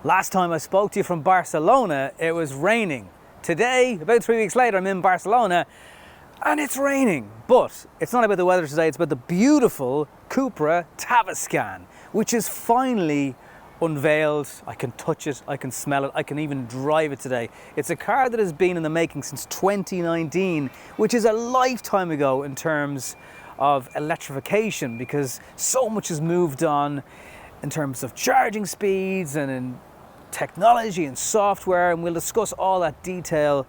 Last time I spoke to you from Barcelona, it was raining. Today, about 3 weeks later, I'm in Barcelona and it's raining. But it's not about the weather today, it's about the beautiful Cupra Tavascan, which is finally unveiled. I can touch it, I can smell it, I can even drive it today. It's a car that has been in the making since 2019, which is a lifetime ago in terms of electrification, because so much has moved on in terms of charging speeds and in technology and software, and we'll discuss all that detail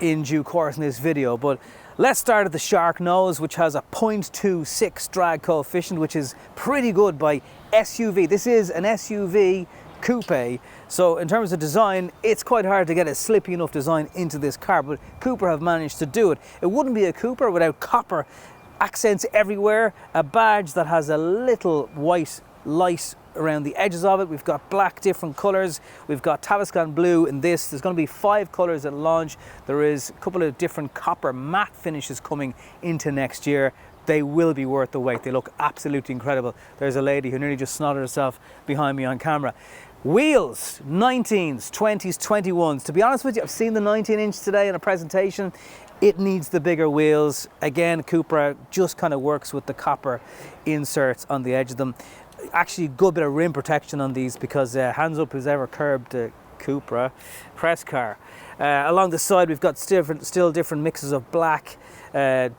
in due course in this video. But let's start at the shark nose, which has a 0.26 drag coefficient, which is pretty good by SUV. This is an SUV coupe, so in terms of design, it's quite hard to get a slippy enough design into this car, but Cupra have managed to do it. It wouldn't be a Cupra without copper accents everywhere, a badge that has a little white light around the edges of it. We've got black, different colors. We've got Tavascan blue in this. There's going to be 5 colors at launch. There is a couple of different copper matte finishes coming into next year. They will be worth the wait. They look absolutely incredible. There's a lady who nearly just snotted herself behind me on camera. Wheels, 19s, 20s, 21s. To be honest with you, I've seen the 19-inch today in a presentation. It needs the bigger wheels. Again, Cupra just kind of works with the copper inserts on the edge of them. Actually, good bit of rim protection on these, because hands up who's ever curbed a Cupra press car. Along the side, we've got still different mixes of black.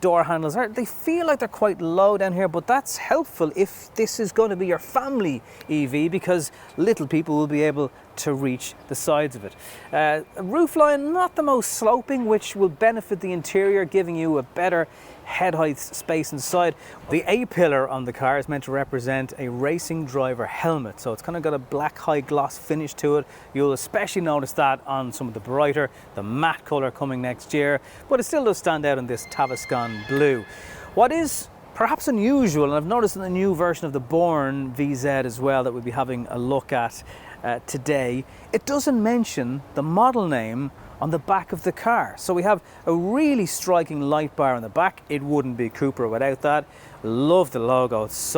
Door handles, they feel like they're quite low down here, but that's helpful if this is going to be your family EV, because little people will be able to reach the sides of it. Roofline, not the most sloping, which will benefit the interior, giving you a better head height space inside. The A-pillar on the car is meant to represent a racing driver helmet, so it's kind of got a black high gloss finish to it. You'll especially notice that on some of the brighter, the matte color coming next year, but it still does stand out in this Tavascan blue. What is perhaps unusual, and I've noticed in the new version of the Born VZ as well that we'll be having a look at today, it doesn't mention the model name on the back of the car. So we have a really striking light bar on the back. It wouldn't be Cupra without that. Love the logo. It's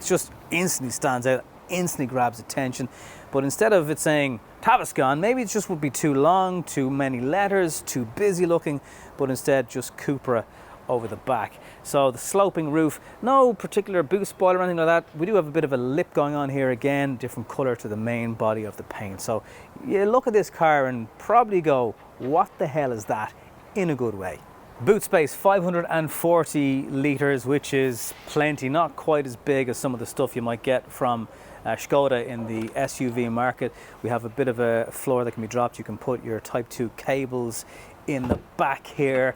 just instantly stands out, instantly grabs attention. But instead of it saying Tavascan, maybe it just would be too long, too many letters, too busy looking, but instead just Cupra over the back. So the sloping roof, no particular boot spoiler or anything like that. We do have a bit of a lip going on here again, different color to the main body of the paint. So you look at this car and probably go, what the hell is that, in a good way. Boot space, 540 litres, which is plenty, not quite as big as some of the stuff you might get from Skoda in the SUV market. We have a bit of a floor that can be dropped. You can put your Type 2 cables in the back here.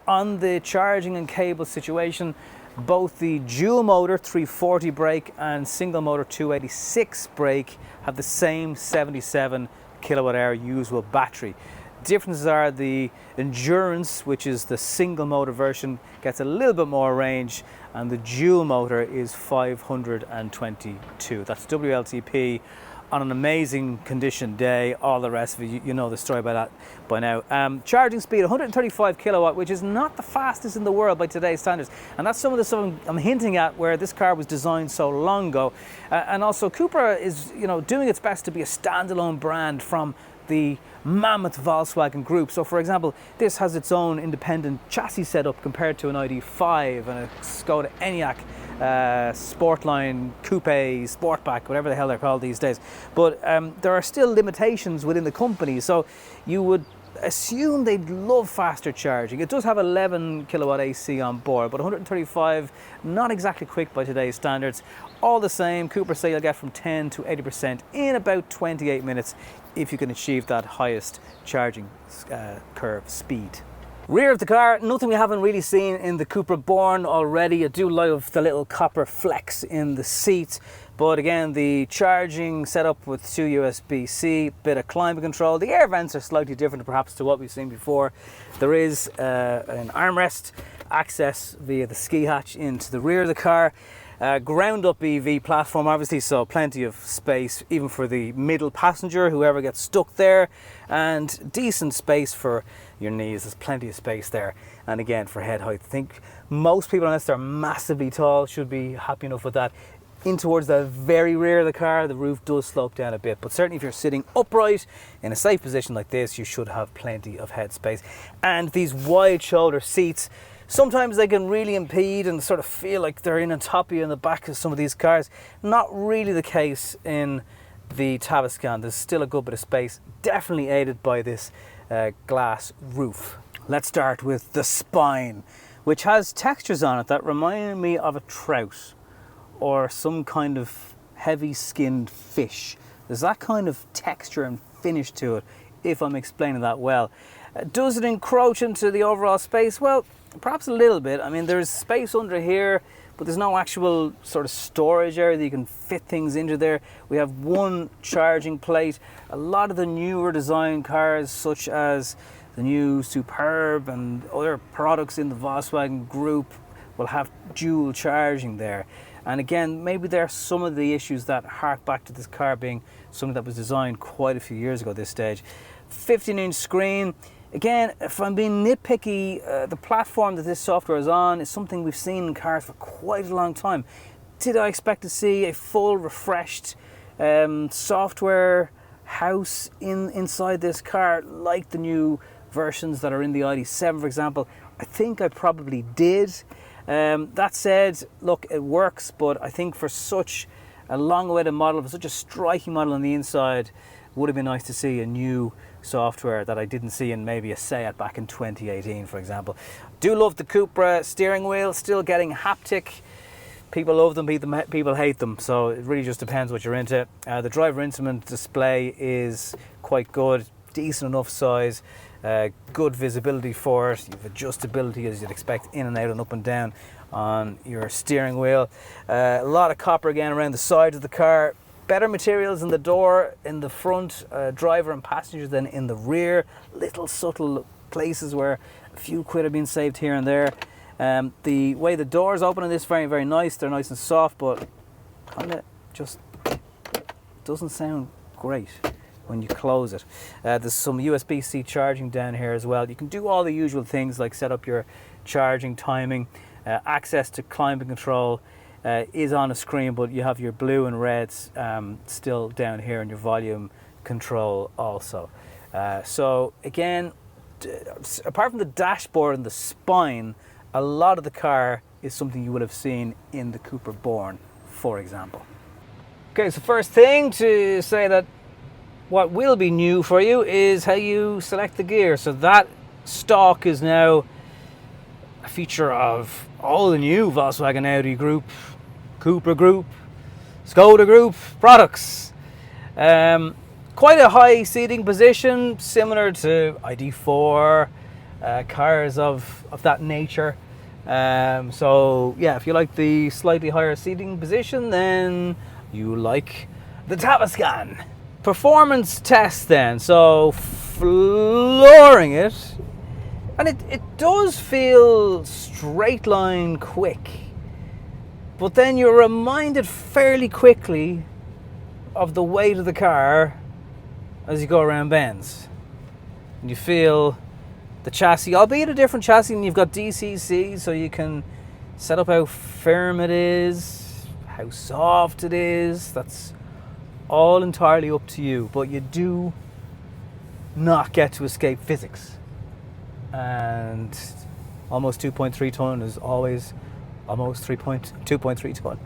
On the charging and cable situation, both the dual motor 340 brake and single motor 286 brake have the same 77 kilowatt hour usable battery. Differences are the endurance, which is the single motor version, gets a little bit more range, and the dual motor is 522. That's WLTP on an amazing condition day. All the rest of it, you know the story about that by now. Charging speed, 135 kilowatt, which is not the fastest in the world by today's standards. And that's some of the stuff I'm hinting at, where this car was designed so long ago. And also Cupra is, doing its best to be a standalone brand from the mammoth Volkswagen group. So for example, this has its own independent chassis setup compared to an ID.5 and a Skoda Enyaq Sportline Coupe, Sportback, whatever the hell they're called these days. But there are still limitations within the company, so you would assume they'd love faster charging. It does have 11 kilowatt AC on board, but 135, not exactly quick by today's standards. All the same, Cupra say you'll get from 10 to 80% in about 28 minutes if you can achieve that highest charging curve speed. Rear of the car, nothing we haven't really seen in the Cupra Born already. I do love the little copper flex in the seat, but again, the charging setup with 2 USB-C, bit of climate control. The air vents are slightly different perhaps to what we've seen before. There is an armrest access via the ski hatch into the rear of the car. Ground up EV platform obviously, so plenty of space even for the middle passenger, whoever gets stuck there, and decent space for your knees. There's plenty of space there, and again for head height, I think most people, unless they're massively tall, should be happy enough with that. in towards the very rear of the car, the roof does slope down a bit, but certainly if you're sitting upright in a safe position like this, you should have plenty of headspace. And these wide shoulder seats, sometimes they can really impede and sort of feel like they're in on top of you in the back of some of these cars. Not really the case in the Tavascan. There's still a good bit of space, definitely aided by this glass roof. Let's start with the spine, which has textures on it that remind me of a trout or some kind of heavy skinned fish. There's that kind of texture and finish to it, if I'm explaining that well. Does it encroach into the overall space? Well, perhaps a little bit. I mean, there's space under here, but there's no actual sort of storage area that you can fit things into there. We have one charging plate. A lot of the newer design cars, such as the new Superb and other products in the Volkswagen group, will have dual charging there. And again, maybe there are some of the issues that hark back to this car being something that was designed quite a few years ago at this stage. 15-inch screen. Again, if I'm being nitpicky, the platform that this software is on is something we've seen in cars for quite a long time. Did I expect to see a full, refreshed software house inside this car, like the new versions that are in the ID7, for example? I think I probably did. That said, look, it works, but I think for such a long-awaited model, for such a striking model on the inside, it would have been nice to see a new software that I didn't see in maybe a Seat back in 2018, for example. Do love the Cupra steering wheel, still getting haptic. People love them, people hate them, so it really just depends what you're into. The driver instrument display is quite good, decent enough size, good visibility for it. You've adjustability as you'd expect, in and out and up and down on your steering wheel. A lot of copper again around the sides of the car. Better materials in the door, in the front, driver and passengers than in the rear. Little subtle places where a few quid are being saved here and there. The way the doors open in this, very, very nice. They're nice and soft, but kind of just doesn't sound great when you close it. There's some USB-C charging down here as well. You can do all the usual things like set up your charging timing, access to climate control is on a screen, but you have your blue and reds still down here, and your volume control also. So again, apart from the dashboard and the spine, a lot of the car is something you would have seen in the Cupra Born, for example. Okay, so first thing to say that what will be new for you is how you select the gear. So that stalk is now a feature of all the new Volkswagen Audi Group, Cupra Group, Skoda Group products. Quite a high seating position, similar to ID4 cars of that nature. So yeah, if you like the slightly higher seating position, then you like the Tavascan. Performance test then, so flooring it, and it does feel straight line quick, but then you're reminded fairly quickly of the weight of the car as you go around bends, and you feel the chassis, albeit a different chassis, and you've got DCC, so you can set up how firm it is, how soft it is. That's all entirely up to you, but you do not get to escape physics, and almost 2.3 ton is always almost 2.3 ton.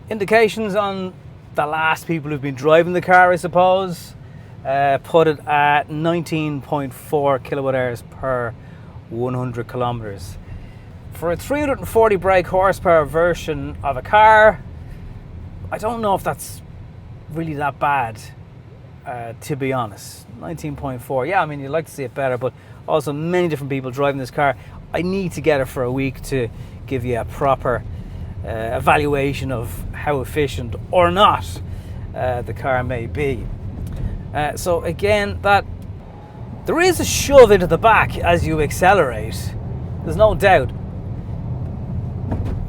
Indications on the last people who've been driving the car, I suppose, put it at 19.4 kilowatt hours per 100 kilometers. For a 340 brake horsepower version of a car, I don't know if that's really that bad, to be honest. 19.4, yeah, I mean, you'd like to see it better, but also many different people driving this car. I need to get it for a week to give you a proper evaluation of how efficient or not the car may be. So again, that there is a shove into the back as you accelerate, there's no doubt,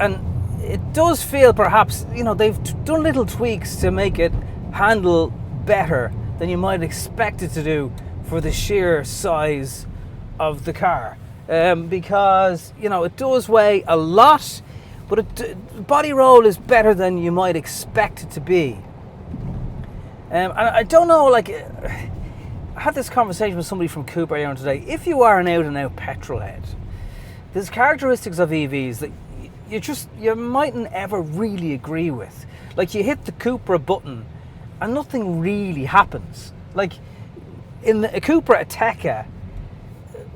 and it does feel, perhaps, you know, they've done little tweaks to make it handle better than you might expect it to do for the sheer size of the car, because, you know, it does weigh a lot, but body roll is better than you might expect it to be. And I don't know, like, I had this conversation with somebody from Cupra earlier today. If you are an out-and-out petrol head, there's characteristics of EVs that you mightn't ever really agree with. Like, you hit the Cupra button and nothing really happens. Like, in a Cupra Ateca,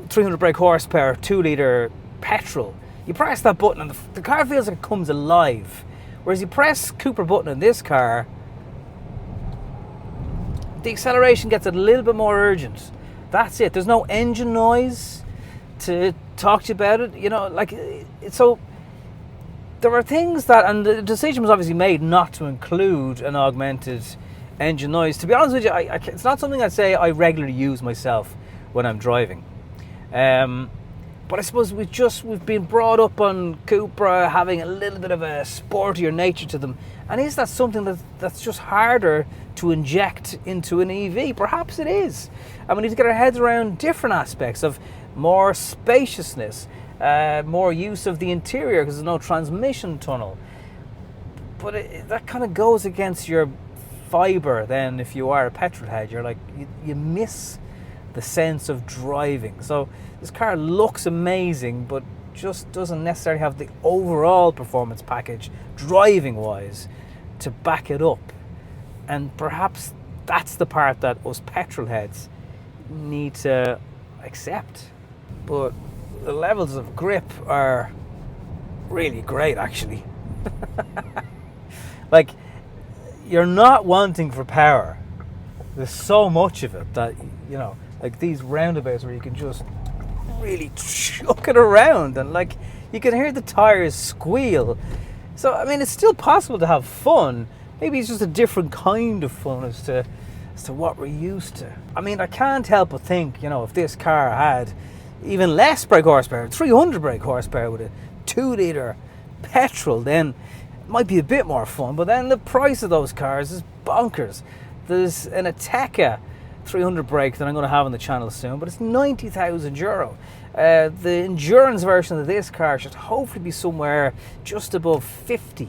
300 brake horsepower, 2-litre petrol, you press that button and the car feels like it comes alive. Whereas you press Cupra button in this car, the acceleration gets a little bit more urgent. That's it. There's no engine noise to talk to you about it. You know, like, so there are things that, and the decision was obviously made not to include an augmented engine noise. To be honest with you, it's not something I'd say I regularly use myself when I'm driving. But I suppose we've been brought up on Cupra having a little bit of a sportier nature to them. And is that something that's just harder to inject into an EV? Perhaps it is. And we need to get our heads around different aspects of more spaciousness, more use of the interior because there's no transmission tunnel. But that kind of goes against your fibre then if you are a petrol head. You're like, you miss the sense of driving. So this car looks amazing, but just doesn't necessarily have the overall performance package driving wise to back it up. And perhaps that's the part that us petrol heads need to accept. But the levels of grip are really great, actually. Like, you're not wanting for power. There's so much of it that, you know, like these roundabouts where you can just really chuck it around and like you can hear the tires squeal. So I mean, it's still possible to have fun. Maybe it's just a different kind of fun as to what we're used to. I mean, I can't help but think, you know, if this car had even less brake horsepower, 300 brake horsepower with a 2-litre petrol, then it might be a bit more fun. But then the price of those cars is bonkers. There's an Ateca 300 brake that I'm going to have on the channel soon, but it's €90,000. The endurance version of this car should hopefully be somewhere just above 50.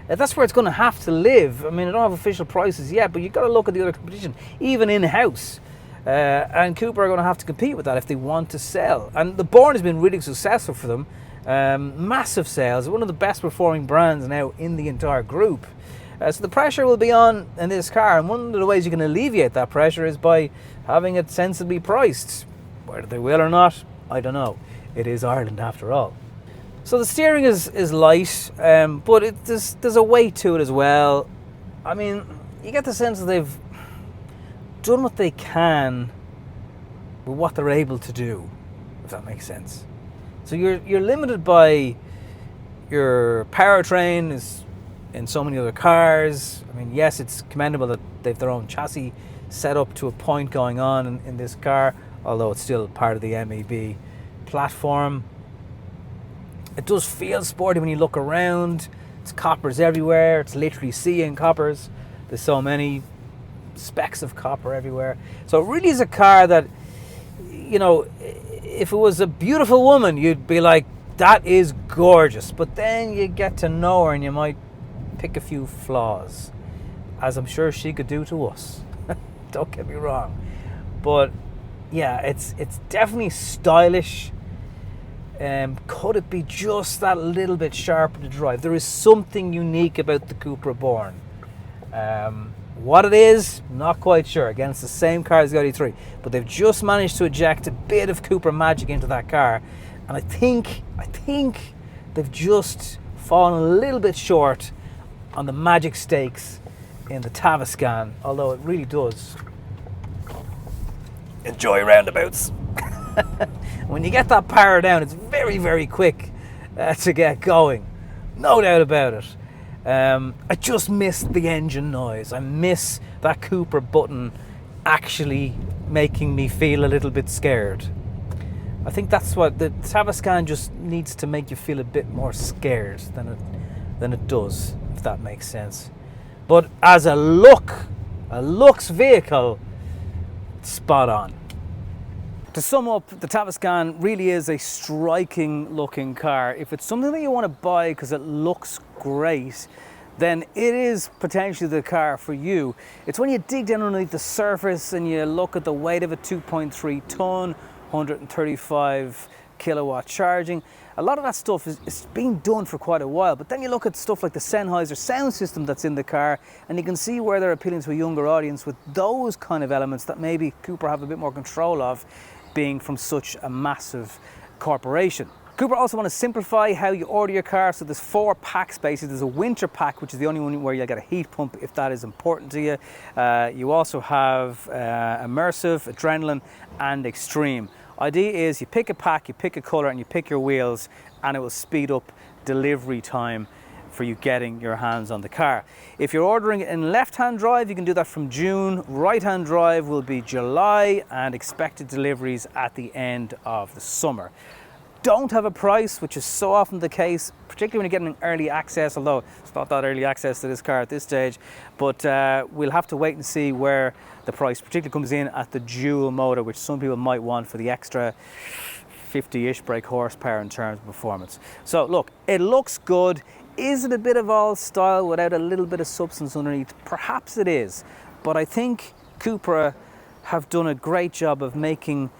That's where it's going to have to live. I mean, I don't have official prices yet, but you've got to look at the other competition, even in-house. And Cupra are going to have to compete with that if they want to sell. And the Born has been really successful for them. Massive sales, one of the best performing brands now in the entire group. So the pressure will be on in this car, and one of the ways you can alleviate that pressure is by having it sensibly priced. Whether they will or not, I don't know. It is Ireland after all. So the steering is light, but there's a weight to it as well. I mean, you get the sense that they've done what they can with what they're able to do, if that makes sense. So you're limited by your powertrain is in so many other cars. I mean, yes, it's commendable that they've their own chassis set up to a point going on in this car, although it's still part of the MEB platform. It does feel sporty when you look around. It's coppers everywhere. It's literally seeing coppers. There's so many specks of copper everywhere. So it really is a car that, you know, if it was a beautiful woman, you'd be like, that is gorgeous. But then you get to know her and you might pick a few flaws, as I'm sure she could do to us. Don't get me wrong. But yeah, it's definitely stylish. Could it be just that little bit sharper to drive? There is something unique about the Cupra Born. What it is, not quite sure. Again, it's the same car as the Audi 3, but they've just managed to eject a bit of Cupra magic into that car, and I think they've just fallen a little bit short on the magic stakes in the Tavascan, although it really does enjoy roundabouts. When you get that power down, it's very, very quick to get going. No doubt about it. I just miss the engine noise. I miss that Cupra button actually making me feel a little bit scared. I think that's what the Tavascan just needs to make you feel a bit more scared than it does, if that makes sense. But as a looks vehicle, spot on. To sum up, the Tavascan really is a striking looking car. If it's something that you want to buy because it looks great, then it is potentially the car for you. It's when you dig down underneath the surface and you look at the weight of a 2.3 ton, 135 kilowatt charging. A lot of that stuff is being done for quite a while, but then you look at stuff like the Sennheiser sound system that's in the car, and you can see where they're appealing to a younger audience with those kind of elements that maybe Cupra have a bit more control of, being from such a massive corporation. Cupra also want to simplify how you order your car, so there's 4 pack spaces. There's a winter pack, which is the only one where you'll get a heat pump if that is important to you. You also have immersive, adrenaline and extreme. Idea is you pick a pack, you pick a colour and you pick your wheels, and it will speed up delivery time for you getting your hands on the car. If you're ordering it in left-hand drive, you can do that from June. Right-hand drive will be July, and expected deliveries at the end of the summer. Don't have a price, which is so often the case, particularly when you're getting early access, although it's not that early access to this car at this stage, but we'll have to wait and see where the price particularly comes in at the dual motor, which some people might want for the extra 50-ish brake horsepower in terms of performance. So look, it looks good. Is it a bit of old style without a little bit of substance underneath? Perhaps it is, but I think Cupra have done a great job of making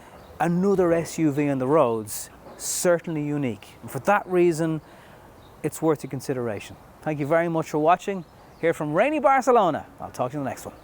another SUV on the roads certainly unique. And for that reason, it's worth your consideration. Thank you very much for watching. Here from rainy Barcelona. I'll talk to you in the next one.